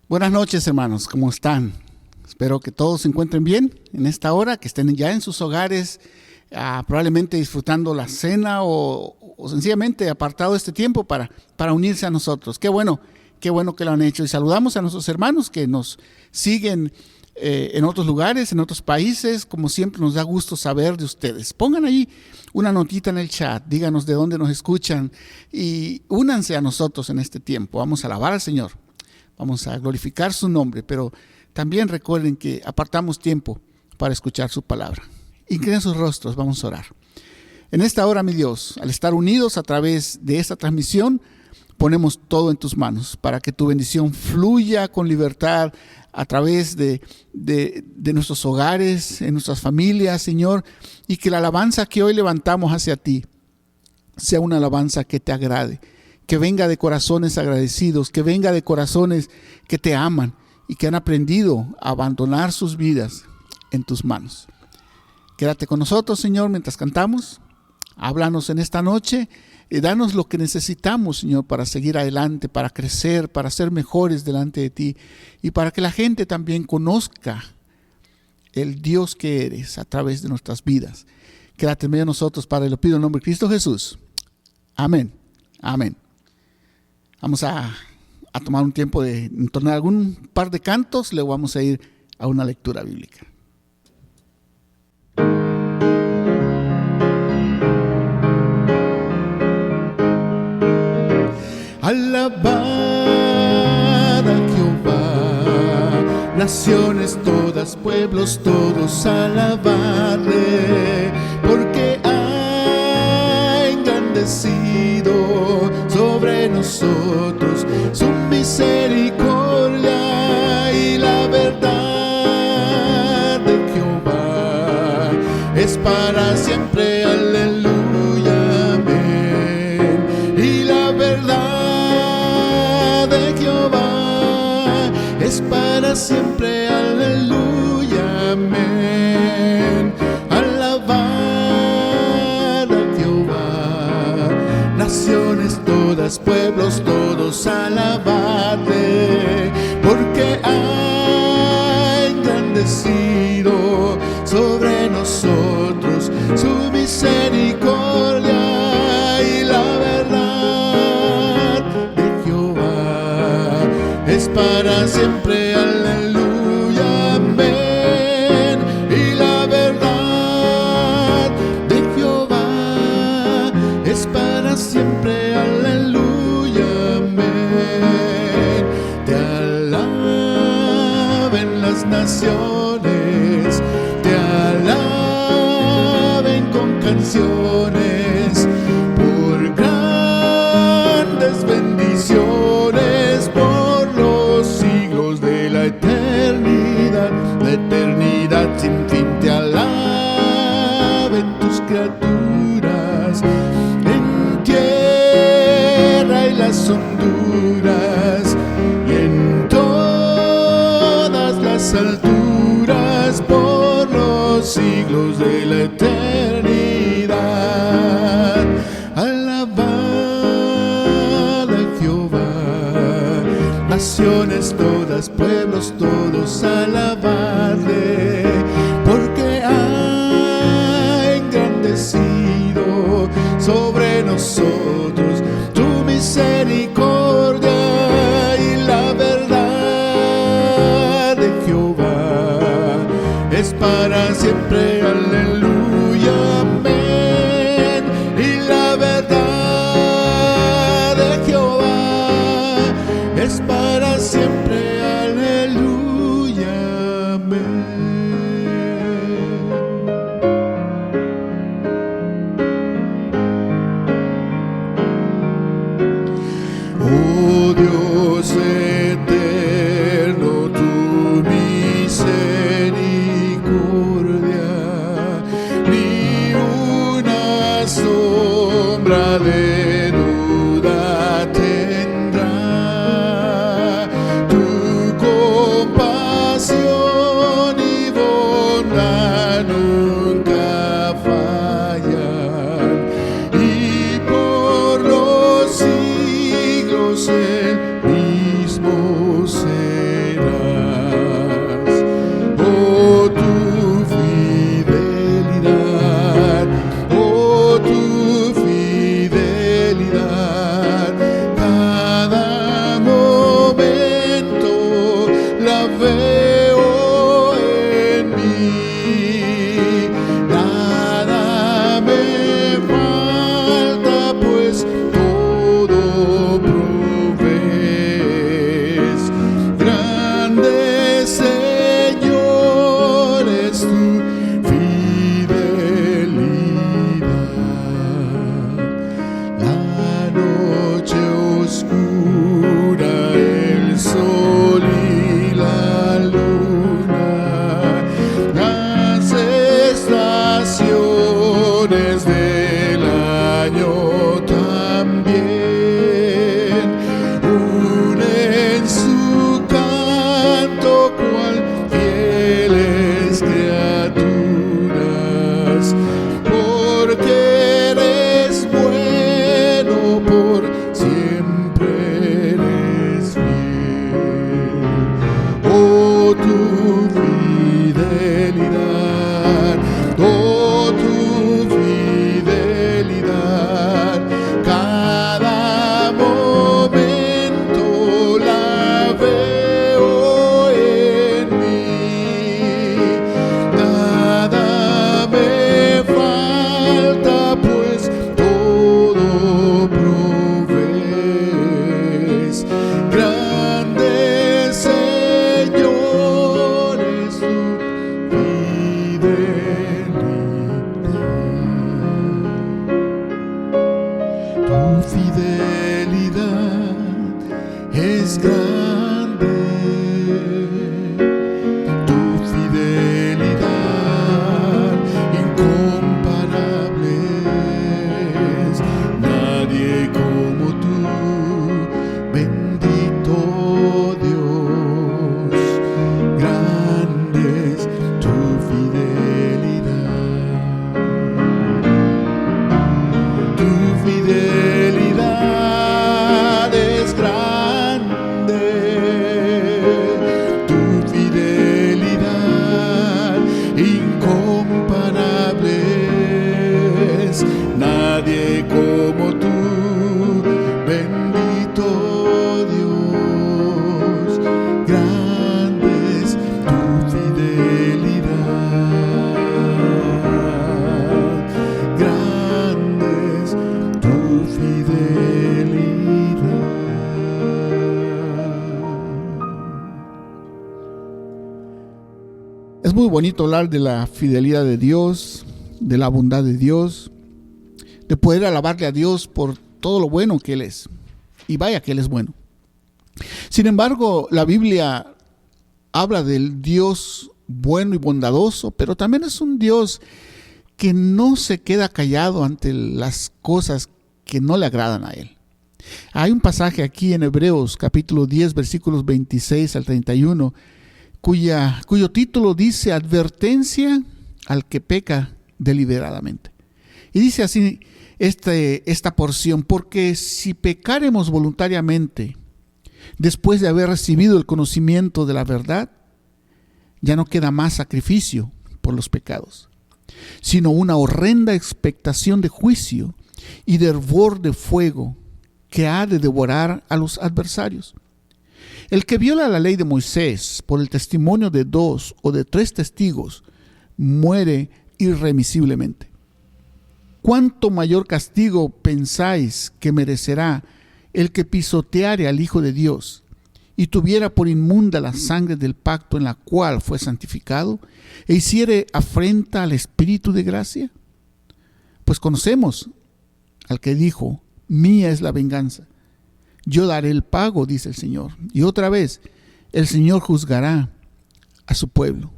Buenas noches, hermanos, ¿cómo están? Espero que todos se encuentren bien en esta hora, que estén ya en sus hogares, probablemente disfrutando la cena o sencillamente apartado este tiempo para unirse a nosotros. Qué bueno que lo han hecho. Y saludamos a nuestros hermanos que nos siguen en otros lugares, en otros países. Como siempre, nos da gusto saber de ustedes. Pongan ahí una notita en el chat, díganos de dónde nos escuchan y únanse a nosotros en este tiempo. Vamos a alabar al Señor. Vamos a glorificar su nombre, pero también recuerden que apartamos tiempo para escuchar su palabra. Inclinen sus rostros, vamos a orar. En esta hora, mi Dios, al estar unidos a través de esta transmisión, ponemos todo en tus manos para que tu bendición fluya con libertad a través de nuestros hogares, en nuestras familias, Señor, y que la alabanza que hoy levantamos hacia ti sea una alabanza que te agrade. Que venga de corazones agradecidos, que venga de corazones que te aman y que han aprendido a abandonar sus vidas en tus manos. Quédate con nosotros, Señor, mientras cantamos. Háblanos en esta noche y danos lo que necesitamos, Señor, para seguir adelante, para crecer, para ser mejores delante de ti y para que la gente también conozca el Dios que eres a través de nuestras vidas. Quédate en medio de nosotros, Padre, lo pido en el nombre de Cristo Jesús. Amén. Amén. Vamos a tomar un tiempo de entonar algún par de cantos, luego vamos a ir a una lectura bíblica. Alabad a Jehová, naciones todas, pueblos todos, alabarle, porque ha engrandecido sobre nosotros su misericordia, y la verdad de Jehová es para siempre, aleluya, amén. Y la verdad de Jehová es para siempre, aleluya, amén. Alabad a Jehová, naciones todas, pueblos todos, alabadle, porque ha engrandecido sobre nosotros su misericordia, y la verdad de Jehová es para siempre, aleluya, amén. Y la verdad de Jehová es para siempre, aleluya, amén. Te alaben las naciones, te alaben con canciones, por grandes bendiciones, por los siglos de la eternidad sin fin. Te alaben tus criaturas en tierra y las honduras, y en todas las alturas, por los siglos de la eternidad. Alabad a Jehová, naciones todas, pueblos todos, alabadle, porque ha engrandecido sobre nosotros tu misericordia, y la verdad de Jehová es para siempre, aleluya, amén. Y la verdad de Jehová es para siempre, aleluya, amén. Es muy bonito hablar de la fidelidad de Dios, de la bondad de Dios, de poder alabarle a Dios por todo lo bueno que Él es. Y vaya que Él es bueno. Sin embargo, la Biblia habla del Dios bueno y bondadoso, pero también es un Dios que no se queda callado ante las cosas que no le agradan a Él. Hay un pasaje aquí en Hebreos capítulo 10 versículos 26 al 31 cuyo título dice advertencia al que peca deliberadamente. Y dice así esta porción: porque si pecaremos voluntariamente después de haber recibido el conocimiento de la verdad, ya no queda más sacrificio por los pecados, sino una horrenda expectación de juicio y de hervor de fuego que ha de devorar a los adversarios. El que viola la ley de Moisés por el testimonio de 2 o de 3 testigos muere irremisiblemente. ¿Cuánto mayor castigo pensáis que merecerá el que pisoteare al Hijo de Dios y tuviera por inmunda la sangre del pacto en la cual fue santificado e hiciere afrenta al Espíritu de gracia? Pues conocemos al que dijo: mía es la venganza, yo daré el pago, dice el Señor. Y otra vez, el Señor juzgará a su pueblo.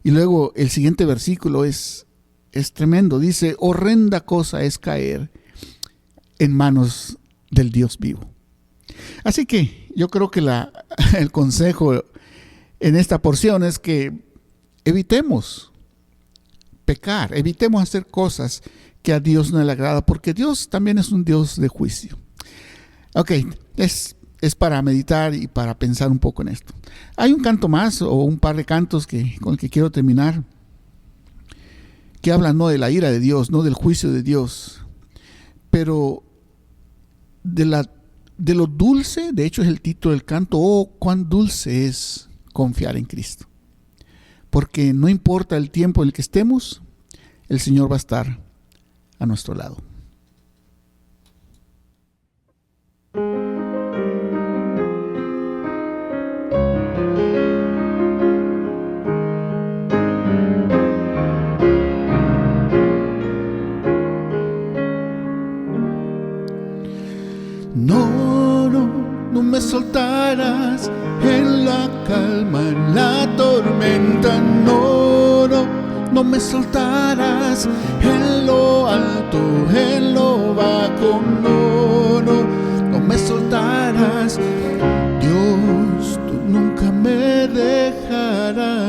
Y luego el siguiente versículo es tremendo. Dice: horrenda cosa es caer en manos del Dios vivo. Así que yo creo que el consejo en esta porción es que evitemos pecar, evitemos hacer cosas que a Dios no le agrada, porque Dios también es un Dios de juicio. Ok, es para meditar y para pensar un poco en esto. Hay un canto más, o un par de cantos con el que quiero terminar, que hablan no de la ira de Dios, no del juicio de Dios, pero de lo dulce. De hecho es el título del canto: oh, cuán dulce es confiar en Cristo. Porque no importa el tiempo en el que estemos, el Señor va a estar a nuestro lado. No me soltarás en la calma, en la tormenta. No me soltarás en lo alto, en lo bajo. No me soltarás. Dios, tú nunca me dejarás.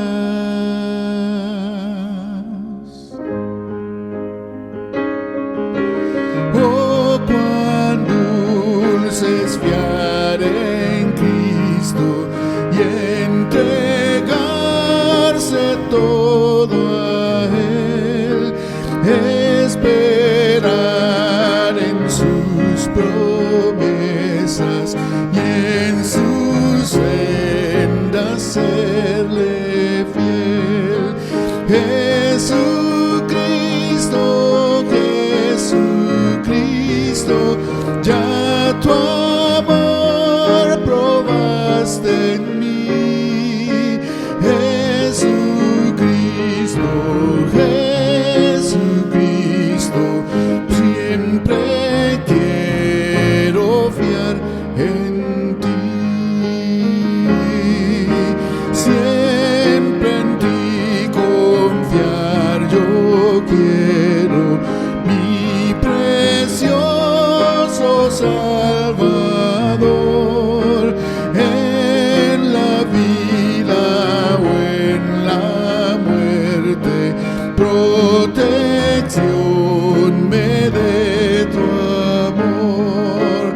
Oh, cuán dulce es fiar en Cristo y entregarse todo a Él, esperar en sus promesas y en sus sendas serle fiel. Jesucristo, ya tu amor probaste en mí. Jesucristo, siempre quiero fiar en ti. Siempre en ti confiar yo quiero, mi precioso Salvador. En la vida o en la muerte, protección me dé tu amor.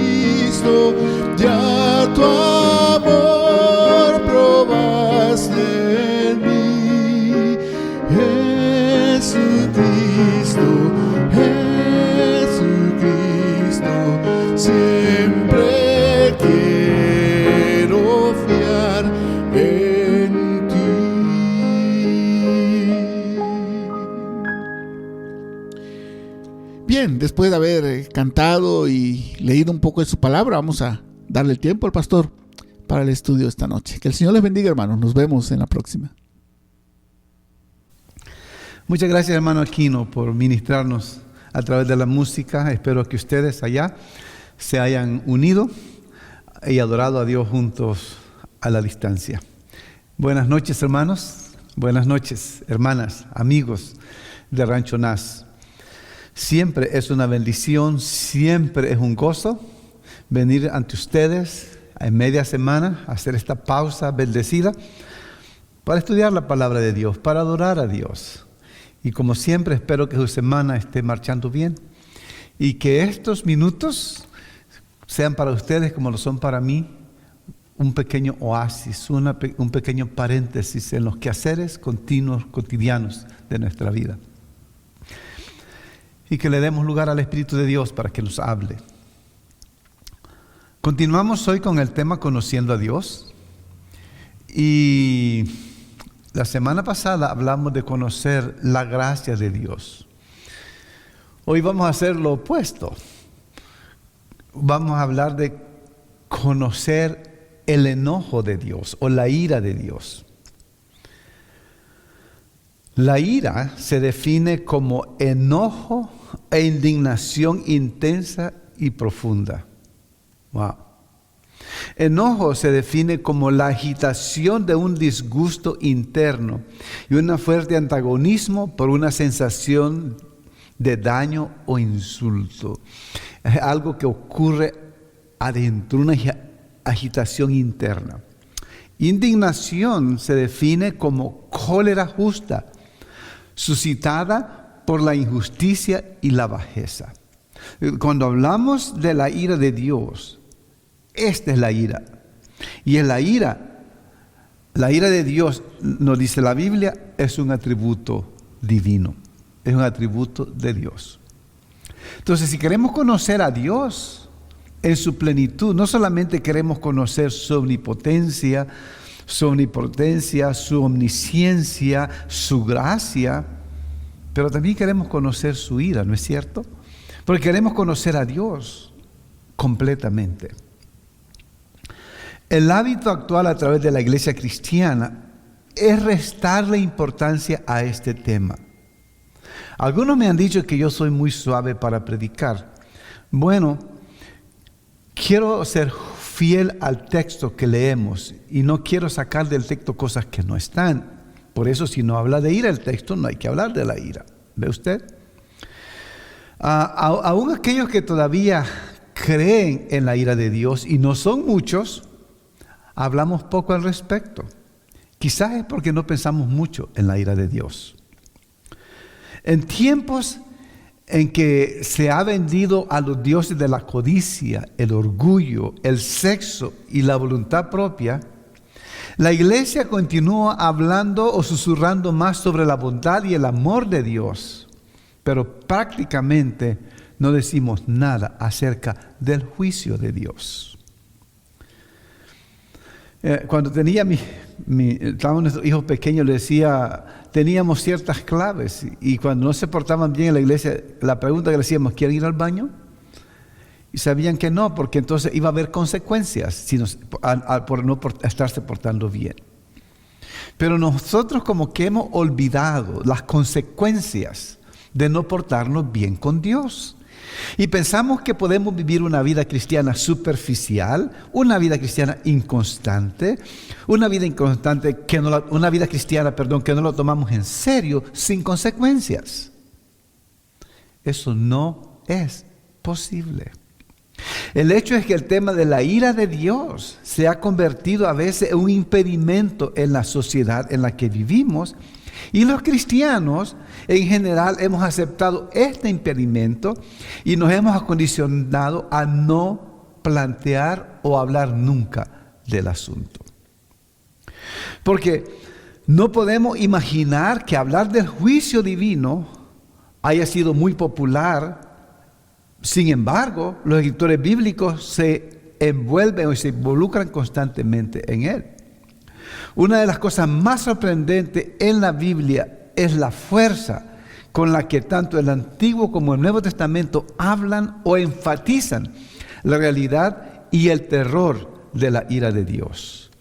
Jesucristo, ya tu amor probaste en mí. Jesucristo, siempre quiero fiar en ti. Bien, después de haber cantado y leído un poco de su palabra, vamos a darle el tiempo al pastor para el estudio esta noche. Que el Señor les bendiga, hermanos. Nos vemos en la próxima. Muchas gracias, hermano Aquino, por ministrarnos a través de la música. Espero que ustedes allá se hayan unido y adorado a Dios juntos a la distancia. Buenas noches, hermanos. Buenas noches, hermanas, amigos de Rancho Naz. Siempre es una bendición, siempre es un gozo venir ante ustedes en media semana, a hacer esta pausa bendecida para estudiar la palabra de Dios, para adorar a Dios. Y como siempre, espero que su semana esté marchando bien y que estos minutos sean para ustedes como lo son para mí, un pequeño oasis, un pequeño paréntesis en los quehaceres continuos, cotidianos de nuestra vida. Y que le demos lugar al Espíritu de Dios para que nos hable. Continuamos hoy con el tema Conociendo a Dios. Y la semana pasada hablamos de conocer la gracia de Dios. Hoy vamos a hacer lo opuesto. Vamos a hablar de conocer el enojo de Dios o la ira de Dios. La ira se define como enojo e indignación intensa y profunda. Wow. Enojo se define como la agitación de un disgusto interno y un fuerte antagonismo por una sensación de daño o insulto. Es algo que ocurre adentro, una agitación interna. Indignación se define como cólera justa, suscitada por la injusticia y la bajeza. Cuando hablamos de la ira de Dios, esta es la ira. Y es la ira de Dios, nos dice la Biblia, es un atributo divino, es un atributo de Dios. Entonces, si queremos conocer a Dios en su plenitud, no solamente queremos conocer su omnipotencia, su omnisciencia, su gracia, pero también queremos conocer su ira, ¿no es cierto? Porque queremos conocer a Dios completamente. El hábito actual a través de la iglesia cristiana es restarle importancia a este tema. Algunos me han dicho que yo soy muy suave para predicar. Bueno, quiero ser fiel al texto que leemos y no quiero sacar del texto cosas que no están. Por eso, si no habla de ira el texto, no hay que hablar de la ira. ¿Ve usted? Aún aquellos que todavía creen en la ira de Dios, y no son muchos, hablamos poco al respecto. Quizás es porque no pensamos mucho en la ira de Dios. En tiempos en que se ha vendido a los dioses de la codicia, el orgullo, el sexo y la voluntad propia, la iglesia continúa hablando o susurrando más sobre la bondad y el amor de Dios, pero prácticamente no decimos nada acerca del juicio de Dios. Cuando tenía estaban nuestros hijos pequeños, les decía, teníamos ciertas claves y cuando no se portaban bien en la iglesia, la pregunta que le hacíamos, ¿quieren ir al baño? Y sabían que no, porque entonces iba a haber consecuencias por no estarse portando bien. Pero nosotros como que hemos olvidado las consecuencias de no portarnos bien con Dios. Y pensamos que podemos vivir una vida cristiana superficial, una vida cristiana inconstante, una vida cristiana que no lo tomamos en serio, sin consecuencias. Eso no es posible. El hecho es que el tema de la ira de Dios se ha convertido a veces en un impedimento en la sociedad en la que vivimos, y los cristianos en general hemos aceptado este impedimento y nos hemos acondicionado a no plantear o hablar nunca del asunto. Porque no podemos imaginar que hablar del juicio divino haya sido muy popular. Sin embargo, los escritores bíblicos se envuelven o se involucran constantemente en él. Una de las cosas más sorprendentes en la Biblia es la fuerza con la que tanto el Antiguo como el Nuevo Testamento hablan o enfatizan la realidad y el terror de la ira de Dios.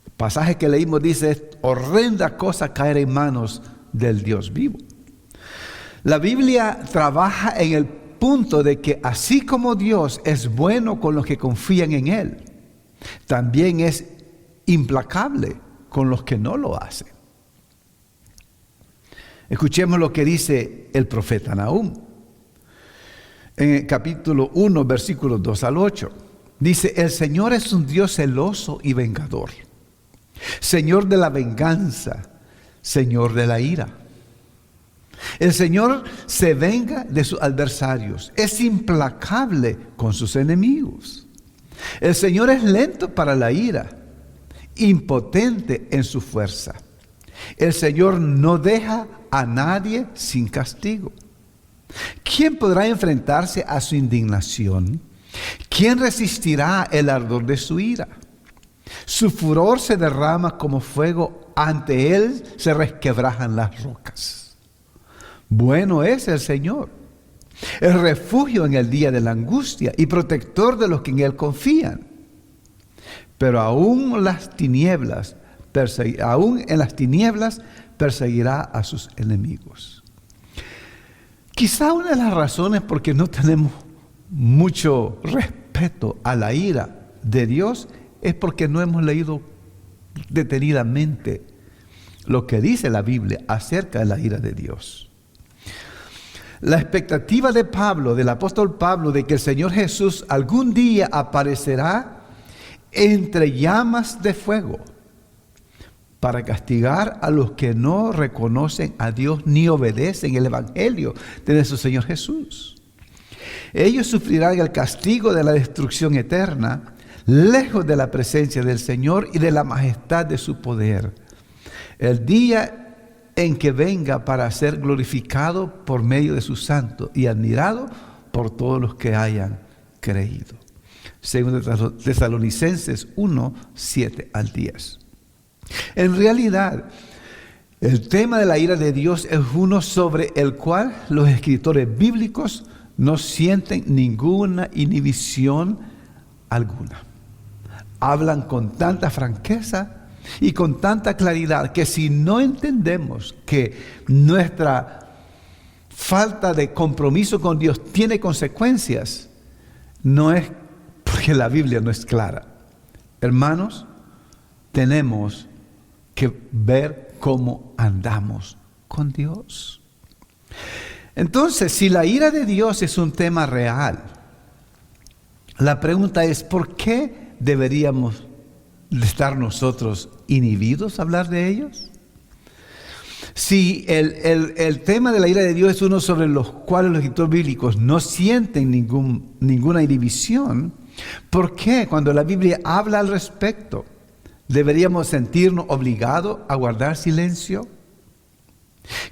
El pasaje que leímos dice: es horrenda cosa caer en manos del Dios vivo. La Biblia trabaja en el punto de que así como Dios es bueno con los que confían en Él, también es implacable con los que no lo hacen. Escuchemos lo que dice el profeta Nahum. En el capítulo 1, versículos 2 al 8. Dice: el Señor es un Dios celoso y vengador, Señor de la venganza, Señor de la ira. El Señor se venga de sus adversarios, es implacable con sus enemigos. El Señor es lento para la ira, impotente en su fuerza. El Señor no deja a nadie sin castigo. ¿Quién podrá enfrentarse a su indignación? ¿Quién resistirá el ardor de su ira? Su furor se derrama como fuego, ante él se resquebrajan las rocas. Bueno es el Señor, el refugio en el día de la angustia y protector de los que en él confían. Pero aún en las tinieblas perseguirá a sus enemigos. Quizá una de las razones por que no tenemos mucho respeto a la ira de Dios es porque no hemos leído detenidamente lo que dice la Biblia acerca de la ira de Dios. La expectativa de Pablo, del apóstol Pablo, de que el Señor Jesús algún día aparecerá entre llamas de fuego para castigar a los que no reconocen a Dios ni obedecen el evangelio de nuestro Señor Jesús. Ellos sufrirán el castigo de la destrucción eterna, lejos de la presencia del Señor y de la majestad de su poder. El día en que venga para ser glorificado por medio de su santo y admirado por todos los que hayan creído. Según Tesalonicenses 1, 7 al 10. En realidad, el tema de la ira de Dios es uno sobre el cual los escritores bíblicos no sienten ninguna inhibición alguna. Hablan con tanta franqueza y con tanta claridad que si no entendemos que nuestra falta de compromiso con Dios tiene consecuencias, no es porque la Biblia no es clara. Hermanos, tenemos que ver cómo andamos con Dios. Entonces, si la ira de Dios es un tema real, la pregunta es: ¿por qué deberíamos estar nosotros inhibidos a hablar de ellos? Si el tema de la ira de Dios es uno sobre los cuales los escritores bíblicos no sienten ninguna inhibición, ¿por qué cuando la Biblia habla al respecto deberíamos sentirnos obligados a guardar silencio?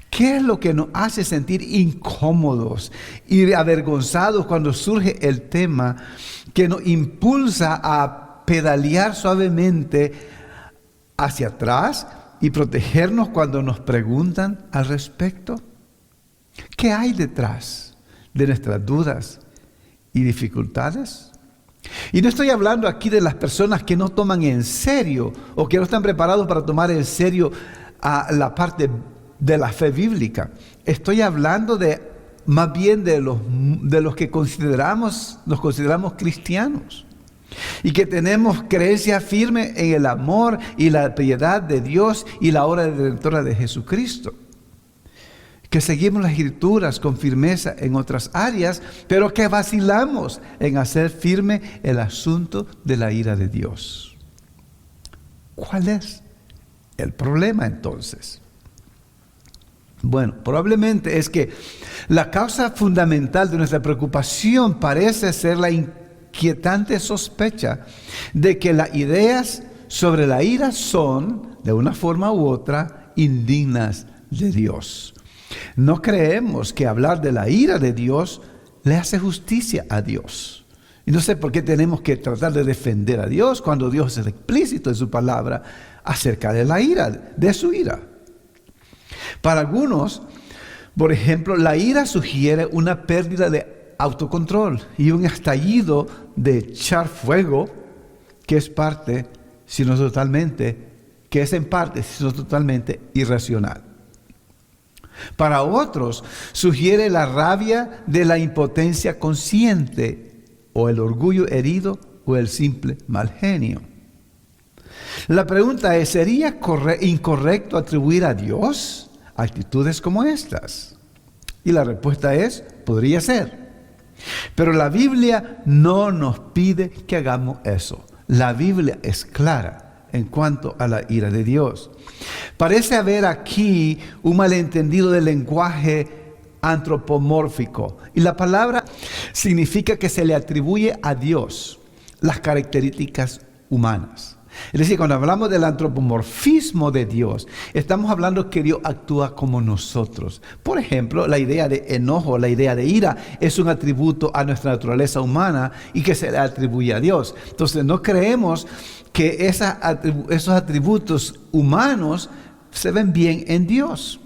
¿Qué es lo que nos hace sentir incómodos y avergonzados cuando surge el tema que nos impulsa a pedalear suavemente hacia atrás y protegernos cuando nos preguntan al respecto? ¿Qué hay detrás de nuestras dudas y dificultades? Y no estoy hablando aquí de las personas que no toman en serio o que no están preparados para tomar en serio la parte de la fe bíblica. Estoy hablando más bien de los que nos consideramos cristianos y que tenemos creencia firme en el amor y la piedad de Dios y la obra redentora de Jesucristo, que seguimos las Escrituras con firmeza en otras áreas, pero que vacilamos en hacer firme el asunto de la ira de Dios. ¿Cuál es el problema entonces? Bueno, probablemente es que la causa fundamental de nuestra preocupación parece ser la inquietante sospecha de que las ideas sobre la ira son, de una forma u otra, indignas de Dios. No creemos que hablar de la ira de Dios le hace justicia a Dios. Y no sé por qué tenemos que tratar de defender a Dios cuando Dios es explícito en su palabra acerca de la ira, de su ira. Para algunos, por ejemplo, la ira sugiere una pérdida de autocontrol y un estallido de echar fuego que es en parte, sino totalmente irracional. Para otros, sugiere la rabia de la impotencia consciente, o el orgullo herido, o el simple mal genio. La pregunta es, ¿sería incorrecto atribuir a Dios actitudes como estas? Y la respuesta es, podría ser. Pero la Biblia no nos pide que hagamos eso. La Biblia es clara en cuanto a la ira de Dios. Parece haber aquí un malentendido del lenguaje antropomórfico. Y la palabra significa que se le atribuye a Dios las características humanas. Es decir, cuando hablamos del antropomorfismo de Dios, estamos hablando que Dios actúa como nosotros. Por ejemplo, la idea de enojo, la idea de ira, es un atributo a nuestra naturaleza humana y que se le atribuye a Dios. Entonces, no creemos que esos atributos humanos se ven bien en Dios.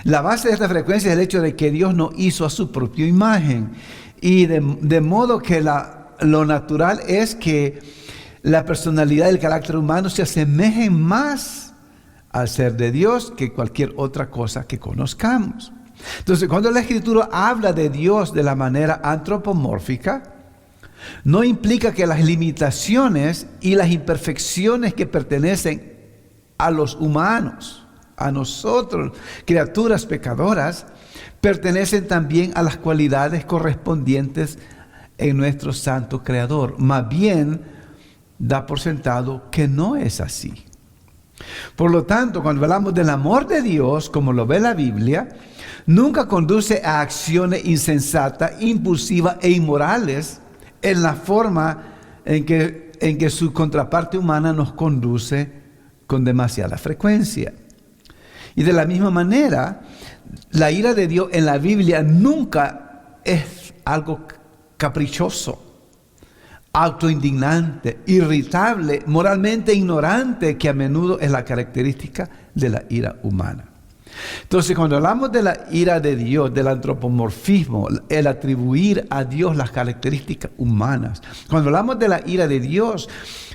La base de esta frecuencia es el hecho de que Dios nos hizo a su propia imagen. Y de modo que lo natural es que la personalidad y el carácter humano se asemejen más al ser de Dios que cualquier otra cosa que conozcamos. Entonces, cuando la Escritura habla de Dios de la manera antropomórfica, no implica que las limitaciones y las imperfecciones que pertenecen a los humanos, a nosotros, criaturas pecadoras, pertenecen también a las cualidades correspondientes en nuestro santo Creador. Más bien, da por sentado que no es así. Por lo tanto, cuando hablamos del amor de Dios, como lo ve la Biblia, nunca conduce a acciones insensatas, impulsivas e inmorales en la forma en que su contraparte humana nos conduce con demasiada frecuencia. Y de la misma manera, la ira de Dios en la Biblia nunca es algo caprichoso, autoindignante, irritable, moralmente ignorante, que a menudo es la característica de la ira humana. Entonces, cuando hablamos de la ira de Dios, del antropomorfismo, el atribuir a Dios las características humanas, cuando hablamos de la ira de Dios,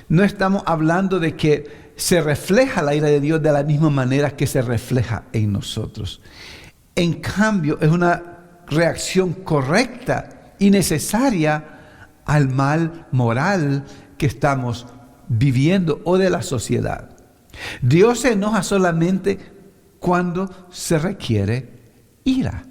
no estamos hablando de que se refleja la ira de Dios de la misma manera que se refleja en nosotros. En cambio, es una reacción correcta y necesaria al mal moral que estamos viviendo o de la sociedad. Dios se enoja solamente cuando se requiere ira.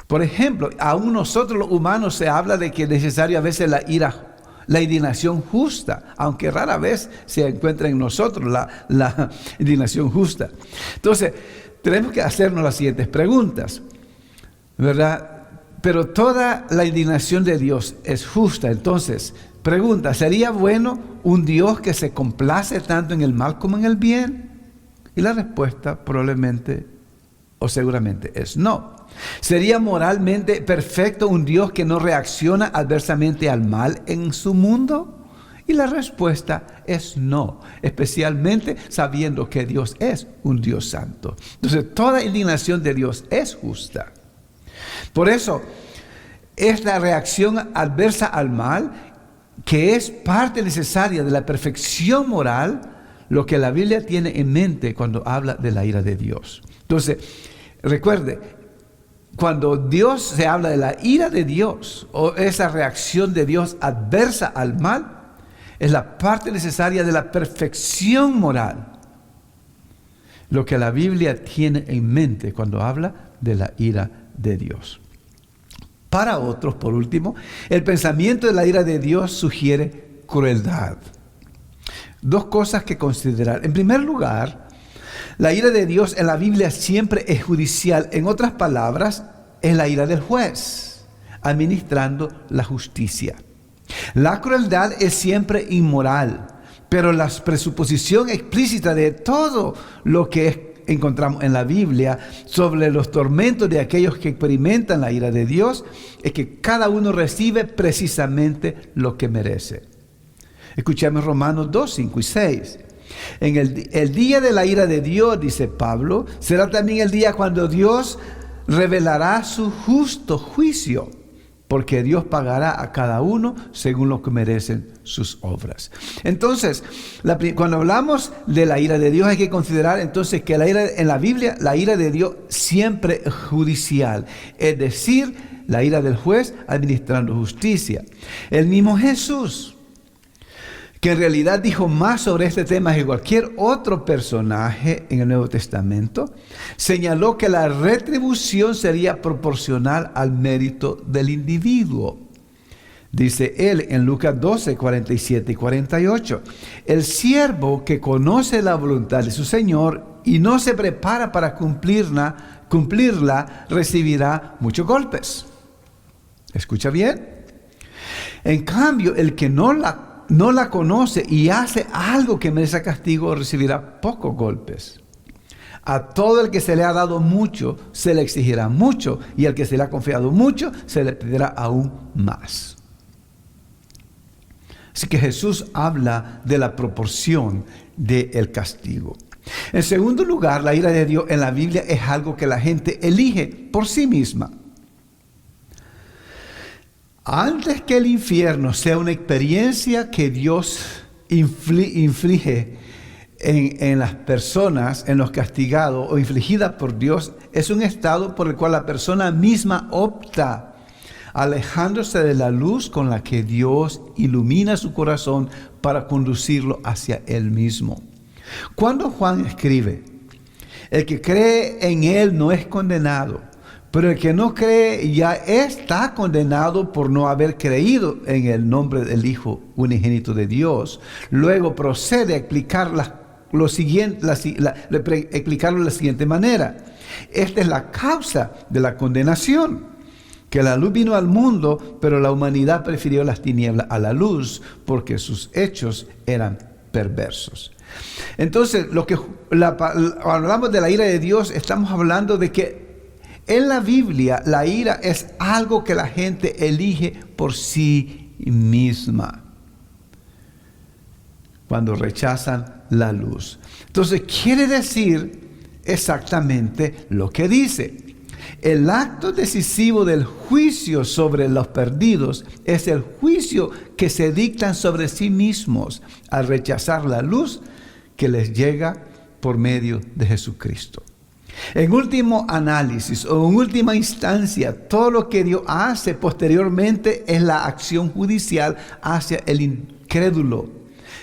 Por ejemplo, aún nosotros los humanos se habla de que es necesario a veces la indignación justa, aunque rara vez se encuentra en nosotros la indignación justa. Entonces, tenemos que hacernos las siguientes preguntas, ¿verdad? Pero toda la indignación de Dios es justa. Entonces, pregunta, ¿sería bueno un Dios que se complace tanto en el mal como en el bien? Y la respuesta probablemente o seguramente es no. ¿Sería moralmente perfecto un Dios que no reacciona adversamente al mal en su mundo? Y la respuesta es no, especialmente sabiendo que Dios es un Dios santo. Entonces, toda indignación de Dios es justa. Por eso, es la reacción adversa al mal, que es parte necesaria de la perfección moral, lo que la Biblia tiene en mente cuando habla de la ira de Dios. Entonces, recuerde, cuando Dios se habla de la ira de Dios, o esa reacción de Dios adversa al mal, es la parte necesaria de la perfección moral, lo que la Biblia tiene en mente cuando habla de la ira de Dios. Para otros, por último, el pensamiento de la ira de Dios sugiere crueldad. Dos cosas que considerar. En primer lugar, la ira de Dios en la Biblia siempre es judicial. En otras palabras, es la ira del juez, administrando la justicia. La crueldad es siempre inmoral, pero la presuposición explícita de todo lo que encontramos en la Biblia sobre los tormentos de aquellos que experimentan la ira de Dios es que cada uno recibe precisamente lo que merece. Escuchemos Romanos 2, 5 y 6. En el día de la ira de Dios, dice Pablo, será también el día cuando Dios revelará su justo juicio porque Dios pagará a cada uno según lo que merecen sus obras. Entonces, cuando hablamos de la ira de Dios, hay que considerar entonces que en la Biblia, la ira de Dios siempre es judicial, es decir, la ira del juez administrando justicia. El mismo Jesús, que en realidad dijo más sobre este tema que cualquier otro personaje en el Nuevo Testamento, señaló que la retribución sería proporcional al mérito del individuo. Dice él en Lucas 12, 47 y 48, el siervo que conoce la voluntad de su Señor y no se prepara para cumplirla recibirá muchos golpes. ¿Escucha bien? En cambio, el que no la conoce y hace algo que merece castigo, recibirá pocos golpes. A todo el que se le ha dado mucho, se le exigirá mucho, y al que se le ha confiado mucho, se le pedirá aún más. Así que Jesús habla de la proporción del castigo. En segundo lugar, la ira de Dios en la Biblia es algo que la gente elige por sí misma. Antes que el infierno sea una experiencia que Dios inflige en las personas, en los castigados o infligida por Dios, es un estado por el cual la persona misma opta, alejándose de la luz con la que Dios ilumina su corazón para conducirlo hacia Él mismo. Cuando Juan escribe, el que cree en Él no es condenado, pero el que no cree ya está condenado por no haber creído en el nombre del Hijo unigénito de Dios. Luego procede a explicarlo de la siguiente manera. Esta es la causa de la condenación, que la luz vino al mundo, pero la humanidad prefirió las tinieblas a la luz porque sus hechos eran perversos. Entonces, cuando hablamos de la ira de Dios, estamos hablando de que en la Biblia, la ira es algo que la gente elige por sí misma cuando rechazan la luz. Entonces, quiere decir exactamente lo que dice. El acto decisivo del juicio sobre los perdidos es el juicio que se dictan sobre sí mismos al rechazar la luz que les llega por medio de Jesucristo. En último análisis o en última instancia, todo lo que Dios hace posteriormente es la acción judicial hacia el incrédulo,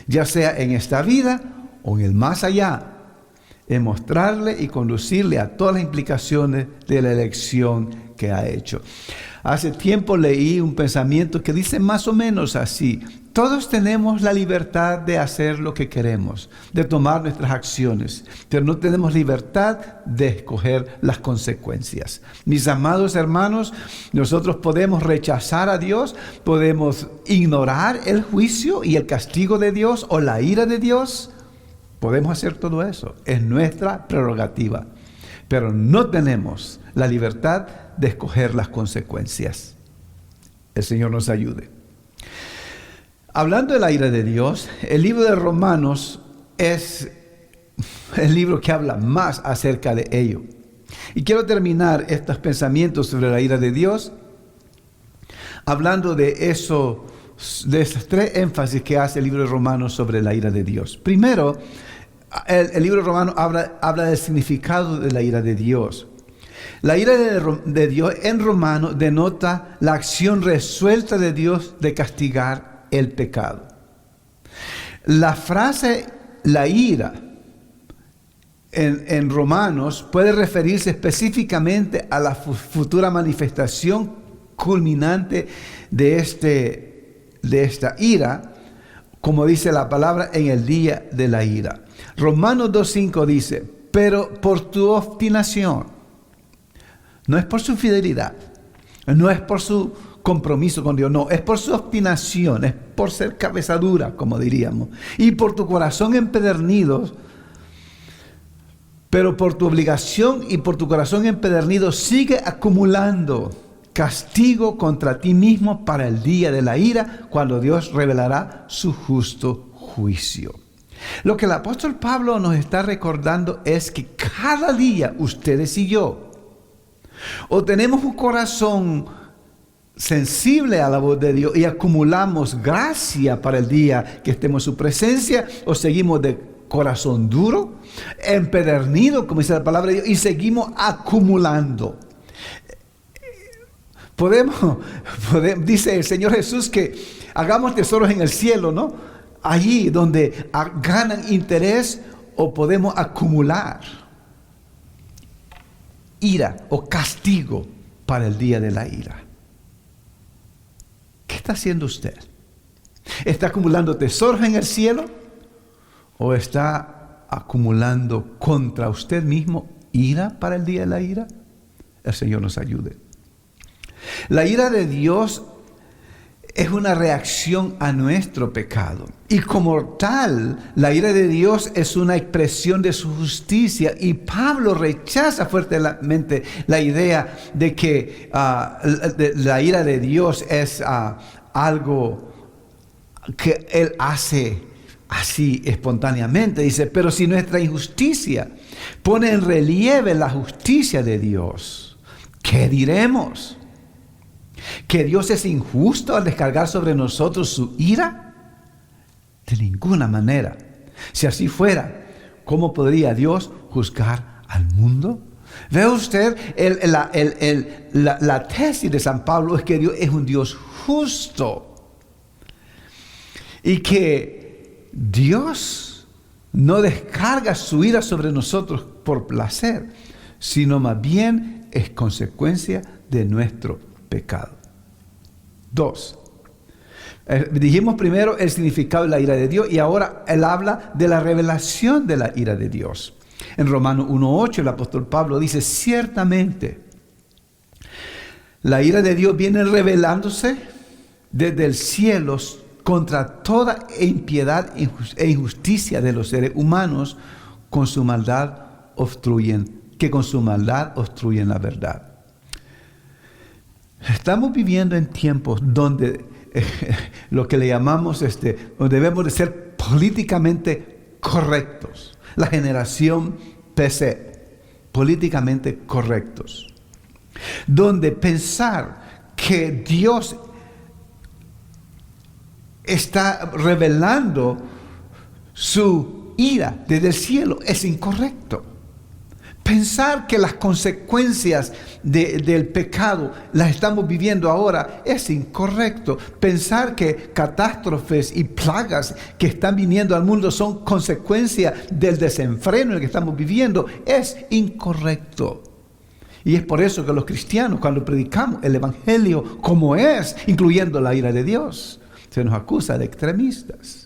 ya sea en esta vida o en el más allá, en mostrarle y conducirle a todas las implicaciones de la elección que ha hecho. Hace tiempo leí un pensamiento que dice más o menos así: todos tenemos la libertad de hacer lo que queremos, de tomar nuestras acciones, pero no tenemos libertad de escoger las consecuencias. Mis amados hermanos, nosotros podemos rechazar a Dios, podemos ignorar el juicio y el castigo de Dios o la ira de Dios. Podemos hacer todo eso, es nuestra prerrogativa, pero no tenemos la libertad de escoger las consecuencias. El Señor nos ayude. Hablando de la ira de Dios, el libro de Romanos es el libro que habla más acerca de ello. Y quiero terminar estos pensamientos sobre la ira de Dios hablando de esos tres énfasis que hace el libro de Romanos sobre la ira de Dios. Primero, el libro de Romanos habla del significado de la ira de Dios. La ira de Dios en Romano denota la acción resuelta de Dios de castigar el pecado. La frase la ira en Romanos puede referirse específicamente a la futura manifestación culminante de esta ira, como dice la palabra, en el día de la ira. Romanos 2:5 dice: pero por tu obstinación, no es por su fidelidad, no es por su compromiso con Dios, no, es por su obstinación, es por ser cabeza dura, como diríamos, y por tu corazón empedernido. Pero por tu obligación y por tu corazón empedernido sigue acumulando castigo contra ti mismo para el día de la ira, cuando Dios revelará su justo juicio. Lo que el apóstol Pablo nos está recordando es que cada día ustedes y yo o tenemos un corazón sensibles a la voz de Dios y acumulamos gracia para el día que estemos en su presencia, o seguimos de corazón duro, empedernido, como dice la palabra de Dios, y seguimos acumulando. Dice el Señor Jesús que hagamos tesoros en el cielo, ¿no? Allí donde ganan interés, o podemos acumular ira o castigo para el día de la ira. ¿Qué está haciendo usted? ¿Está acumulando tesoros en el cielo o está acumulando contra usted mismo ira para el día de la ira? El Señor nos ayude. La ira de Dios es una reacción a nuestro pecado. Y como tal, la ira de Dios es una expresión de su justicia. Y Pablo rechaza fuertemente la idea de que la ira de Dios es algo que Él hace así espontáneamente. Dice, pero si nuestra injusticia pone en relieve la justicia de Dios, ¿qué diremos? ¿Que Dios es injusto al descargar sobre nosotros su ira? De ninguna manera. Si así fuera, ¿cómo podría Dios juzgar al mundo? ¿Ve usted? La tesis de San Pablo es que Dios es un Dios justo. Y que Dios no descarga su ira sobre nosotros por placer, sino más bien es consecuencia de nuestro pecado. 2. Dijimos primero el significado de la ira de Dios, y ahora él habla de la revelación de la ira de Dios. En Romanos 1:8 el apóstol Pablo dice, ciertamente la ira de Dios viene revelándose desde el cielo contra toda impiedad e injusticia de los seres humanos, que con su maldad obstruyen la verdad. Estamos viviendo en tiempos donde lo que le llamamos, donde debemos de ser políticamente correctos. La generación PC, políticamente correctos. Donde pensar que Dios está revelando su ira desde el cielo es incorrecto. Pensar que las consecuencias del pecado las estamos viviendo ahora es incorrecto. Pensar que catástrofes y plagas que están viniendo al mundo son consecuencia del desenfreno en el que estamos viviendo es incorrecto. Y es por eso que los cristianos, cuando predicamos el evangelio como es, incluyendo la ira de Dios, se nos acusa de extremistas.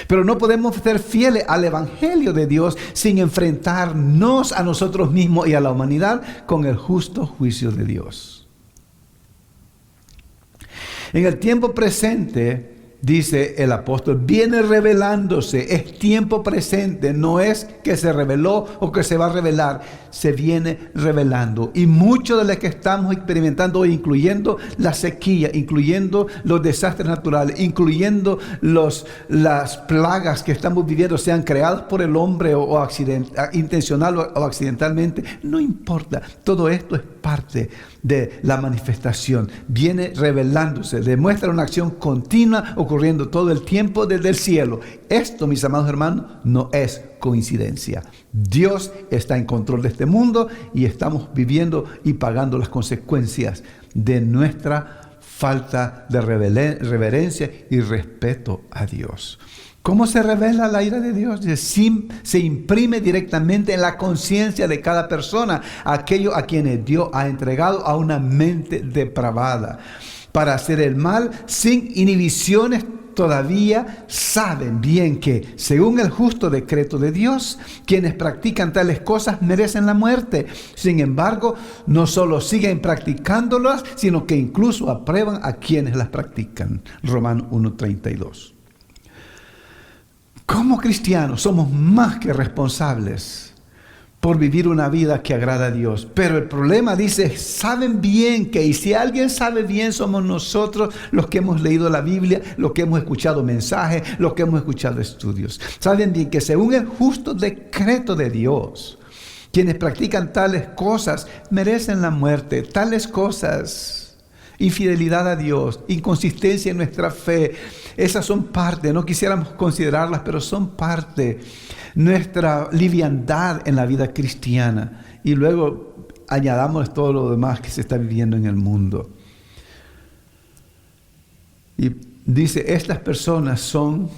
Pero no podemos ser fieles al evangelio de Dios sin enfrentarnos a nosotros mismos y a la humanidad con el justo juicio de Dios. En el tiempo presente, dice el apóstol, viene revelándose, es tiempo presente, no es que se reveló o que se va a revelar, se viene revelando. Y mucho de lo que estamos experimentando hoy, incluyendo la sequía, incluyendo los desastres naturales, incluyendo las plagas que estamos viviendo, sean creadas por el hombre o intencional o accidentalmente, no importa, todo esto es parte de la manifestación, viene revelándose, demuestra una acción continua ocurriendo todo el tiempo desde el cielo. Esto, mis amados hermanos, no es coincidencia. Dios está en control de este mundo y estamos viviendo y pagando las consecuencias de nuestra falta de reverencia y respeto a Dios. ¿Cómo se revela la ira de Dios? Se imprime directamente en la conciencia de cada persona, aquello a quienes Dios ha entregado a una mente depravada para hacer el mal sin inhibiciones. Todavía saben bien que, según el justo decreto de Dios, quienes practican tales cosas merecen la muerte. Sin embargo, no solo siguen practicándolas, sino que incluso aprueban a quienes las practican. Romanos 1:32. Como cristianos somos más que responsables por vivir una vida que agrada a Dios. Pero el problema, dice, saben bien que, y si alguien sabe bien, somos nosotros los que hemos leído la Biblia, los que hemos escuchado mensajes, los que hemos escuchado estudios. Saben bien que según el justo decreto de Dios, quienes practican tales cosas merecen la muerte. Tales cosas infidelidad a Dios, inconsistencia en nuestra fe. Esas son parte, no quisiéramos considerarlas, pero son parte. Nuestra liviandad en la vida cristiana. Y luego añadamos todo lo demás que se está viviendo en el mundo. Y dice, estas personas son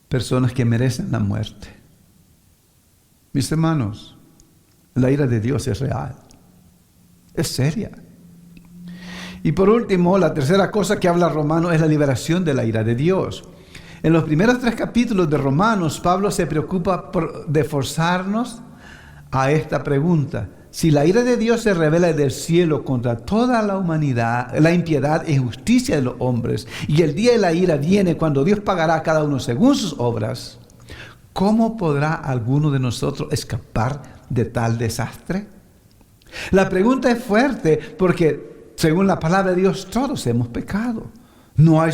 personas que merecen la muerte. Mis hermanos, la ira de Dios es real. Es seria. Y por último, la tercera cosa que habla Romanos es la liberación de la ira de Dios. En los primeros 3 capítulos de Romanos, Pablo se preocupa de forzarnos a esta pregunta. Si la ira de Dios se revela del cielo contra toda la humanidad, la impiedad e injusticia de los hombres, y el día de la ira viene cuando Dios pagará a cada uno según sus obras, ¿cómo podrá alguno de nosotros escapar de tal desastre? La pregunta es fuerte porque, según la palabra de Dios, todos hemos pecado. No hay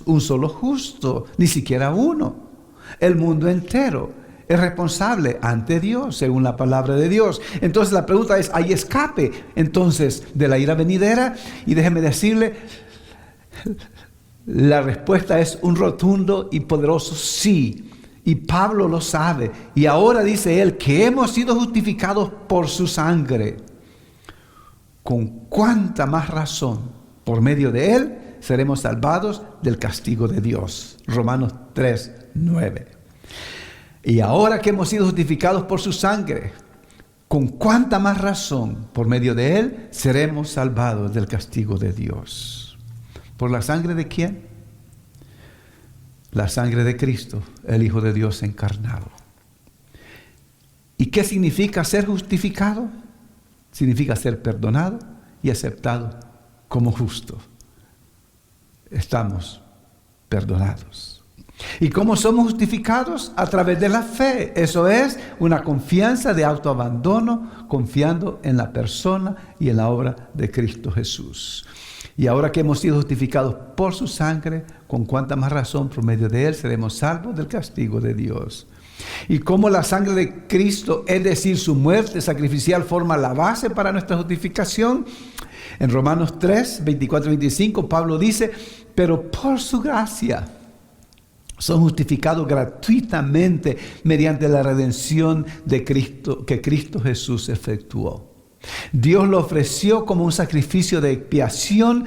un solo justo, ni siquiera uno. El mundo entero es responsable ante Dios, según la palabra de Dios. Entonces la pregunta es, ¿hay escape entonces de la ira venidera? Y déjeme decirle, la respuesta es un rotundo y poderoso sí. Y Pablo lo sabe. Y ahora dice él que hemos sido justificados por su sangre. Con cuánta más razón, por medio de él, seremos salvados del castigo de Dios. Romanos 3:9. Y ahora que hemos sido justificados por su sangre, con cuánta más razón, por medio de él, seremos salvados del castigo de Dios. ¿Por la sangre de quién? La sangre de Cristo, el Hijo de Dios encarnado. ¿Y qué significa ser justificado? Significa ser perdonado y aceptado como justo. Estamos perdonados. ¿Y cómo somos justificados? A través de la fe. Eso es una confianza de autoabandono, confiando en la persona y en la obra de Cristo Jesús. Y ahora que hemos sido justificados por su sangre, con cuánta más razón por medio de él seremos salvos del castigo de Dios. Y como la sangre de Cristo, es decir, su muerte sacrificial, forma la base para nuestra justificación. En Romanos 3, 24 y 25, Pablo dice, pero por su gracia son justificados gratuitamente mediante la redención de Cristo, que Cristo Jesús efectuó. Dios lo ofreció como un sacrificio de expiación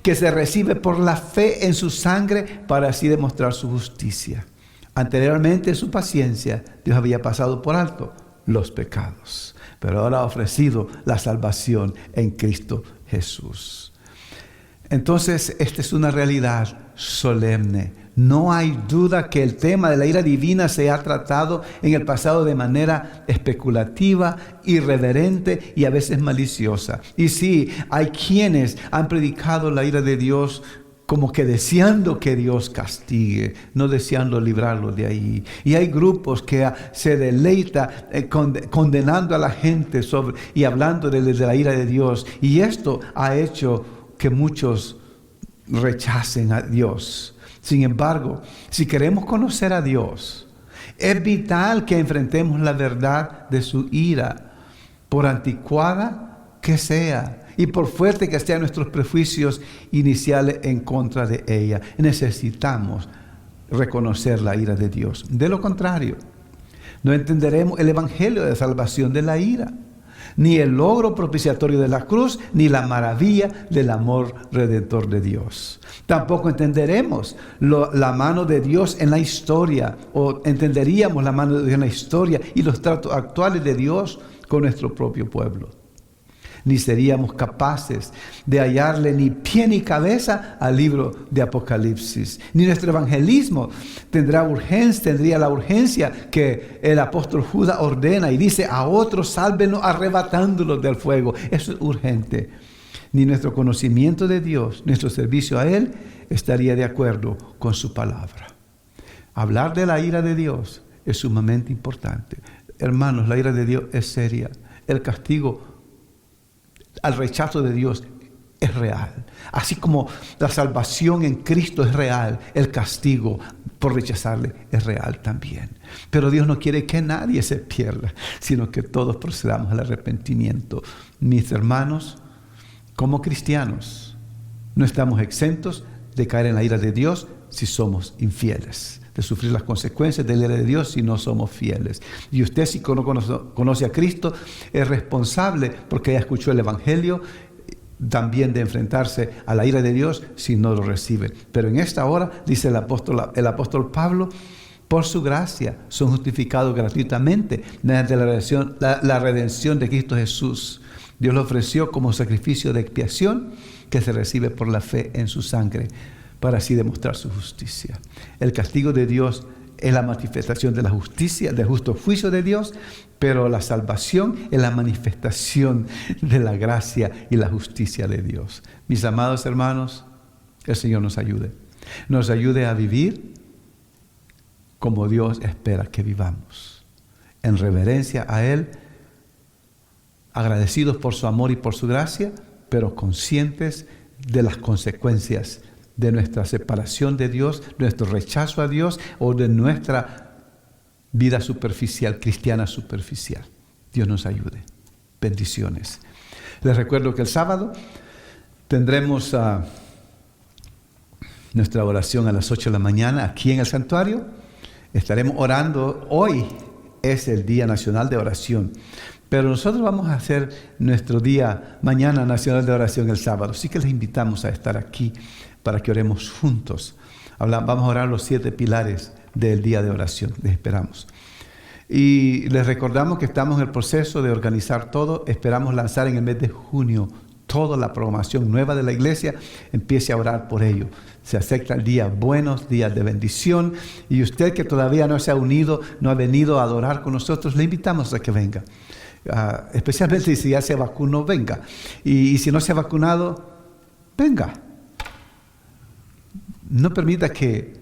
que se recibe por la fe en su sangre para así demostrar su justicia. Anteriormente en su paciencia, Dios había pasado por alto los pecados, pero ahora ha ofrecido la salvación en Cristo Jesús. Entonces, esta es una realidad solemne. No hay duda que el tema de la ira divina se ha tratado en el pasado de manera especulativa, irreverente y a veces maliciosa. Y sí, hay quienes han predicado la ira de Dios como que deseando que Dios castigue, no deseando librarlo de ahí. Y hay grupos que se deleitan condenando a la gente y hablando de la ira de Dios. Y esto ha hecho que muchos rechacen a Dios. Sin embargo, si queremos conocer a Dios, es vital que enfrentemos la verdad de su ira, por anticuada que sea y por fuerte que sean nuestros prejuicios iniciales en contra de ella. Necesitamos reconocer la ira de Dios. De lo contrario, no entenderemos el evangelio de salvación de la ira, ni el logro propiciatorio de la cruz, ni la maravilla del amor redentor de Dios. Tampoco entenderemos la mano de Dios en la historia, o entenderíamos la mano de Dios en la historia y los tratos actuales de Dios con nuestro propio pueblo. Ni seríamos capaces de hallarle ni pie ni cabeza al libro de Apocalipsis. Ni nuestro evangelismo tendría la urgencia que el apóstol Judas ordena y dice: a otros sálvenos arrebatándolos del fuego. Eso es urgente. Ni nuestro conocimiento de Dios, nuestro servicio a Él, estaría de acuerdo con su palabra. Hablar de la ira de Dios es sumamente importante. Hermanos, la ira de Dios es seria. El castigo al rechazo de Dios es real. Así como la salvación en Cristo es real, el castigo por rechazarle es real también. Pero Dios no quiere que nadie se pierda, sino que todos procedamos al arrepentimiento. Mis hermanos, como cristianos, no estamos exentos de caer en la ira de Dios si somos infieles, de sufrir las consecuencias de la ira de Dios si no somos fieles. Y usted, si no conoce a Cristo, es responsable porque ya escuchó el Evangelio, también de enfrentarse a la ira de Dios si no lo recibe. Pero en esta hora, dice el apóstol Pablo, por su gracia son justificados gratuitamente mediante la redención de Cristo Jesús. Dios lo ofreció como sacrificio de expiación que se recibe por la fe en su sangre, para así demostrar su justicia. El castigo de Dios es la manifestación de la justicia, del justo juicio de Dios, pero la salvación es la manifestación de la gracia y la justicia de Dios. Mis amados hermanos, el Señor nos ayude a vivir como Dios espera que vivamos, en reverencia a Él, agradecidos por su amor y por su gracia, pero conscientes de las consecuencias de nuestra separación de Dios, nuestro rechazo a Dios o de nuestra vida superficial, cristiana superficial. Dios nos ayude. Bendiciones. Les recuerdo que el sábado tendremos nuestra oración a las 8 de la mañana aquí en el santuario. Estaremos orando. Hoy es el Día Nacional de Oración, pero nosotros vamos a hacer nuestro Día Mañana Nacional de Oración el sábado. Así que les invitamos a estar aquí para que oremos juntos. Vamos a orar los 7 pilares del día de oración. Les esperamos. Y les recordamos que estamos en el proceso de organizar todo. Esperamos lanzar en el mes de junio toda la programación nueva de la iglesia. Empiece a orar por ello. Se acercan días buenos, días de bendición. Y usted que todavía no se ha unido, no ha venido a adorar con nosotros, le invitamos a que venga. Especialmente si ya se vacunó, venga. Y si no se ha vacunado, venga. No permita que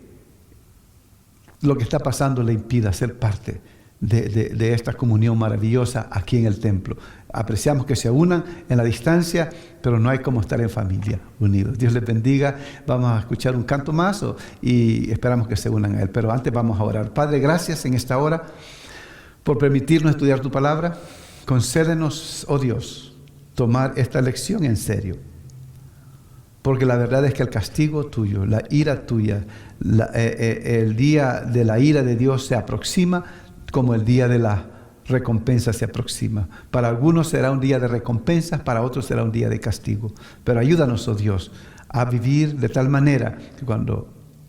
lo que está pasando le impida ser parte de esta comunión maravillosa aquí en el templo. Apreciamos que se unan en la distancia, pero no hay como estar en familia, unidos. Dios les bendiga. Vamos a escuchar un canto más y esperamos que se unan a Él. Pero antes vamos a orar. Padre, gracias en esta hora por permitirnos estudiar tu palabra. Concédenos, oh Dios, tomar esta lección en serio. Porque la verdad es que el castigo tuyo, la ira tuya, el día de la ira de Dios se aproxima como el día de la recompensa se aproxima. Para algunos será un día de recompensa, para otros será un día de castigo. Pero ayúdanos, oh Dios, a vivir de tal manera que cuando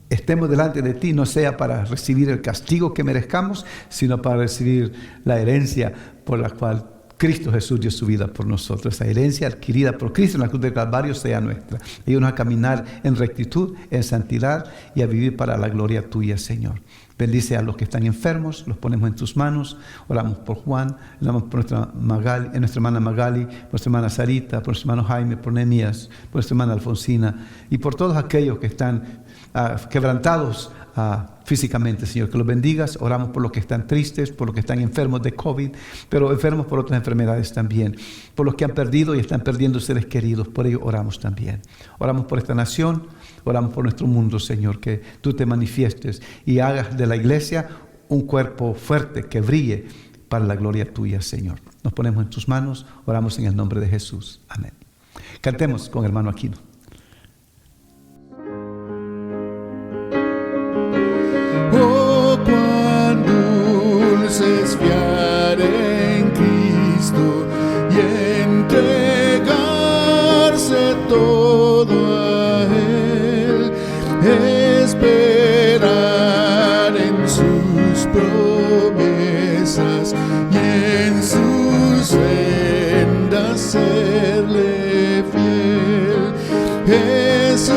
estemos delante de ti no sea para recibir el castigo que merezcamos, sino para recibir la herencia por la cual Cristo Jesús dio su vida por nosotros. Esa herencia adquirida por Cristo en la cruz del Calvario sea nuestra. Ayúdanos a caminar en rectitud, en santidad y a vivir para la gloria tuya, Señor. Bendice a los que están enfermos, los ponemos en tus manos. Oramos por Juan, oramos por nuestra hermana Magali, por nuestra hermana Sarita, por nuestro hermano Jaime, por Nehemías, por nuestra hermana Alfonsina y por todos aquellos que están quebrantados físicamente, Señor. Que los bendigas. Oramos por los que están tristes, por los que están enfermos de COVID, pero enfermos por otras enfermedades también, por los que han perdido y están perdiendo seres queridos. Por ello oramos también. Oramos por esta nación, oramos por nuestro mundo, Señor, que tú te manifiestes y hagas de la iglesia un cuerpo fuerte que brille para la gloria tuya, Señor. Nos ponemos en tus manos, oramos en el nombre de Jesús. Amén. Cantemos con hermano Aquino. Oh, cuán dulce es fiar en Cristo y entregarse todo a Él, esperar en sus promesas y en sus sendas serle fiel. Jesucristo,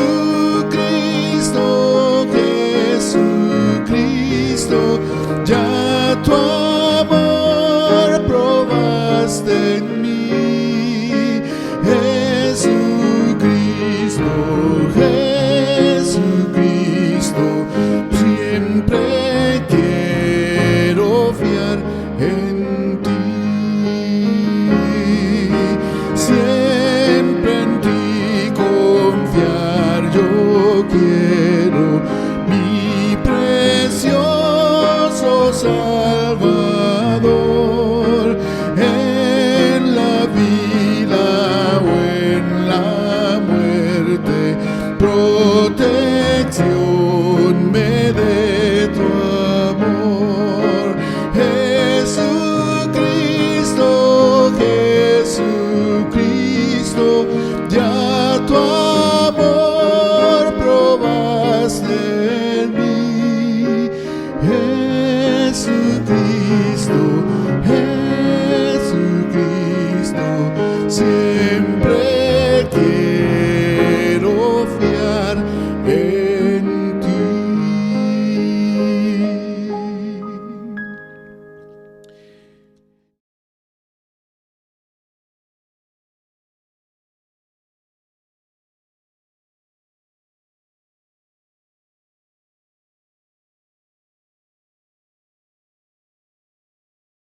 ya tu amor probaste en mí. Jesucristo, siempre quiero fiar en ti. Siempre en ti confiar yo quiero, mi precioso Salvador, en la vida o en la till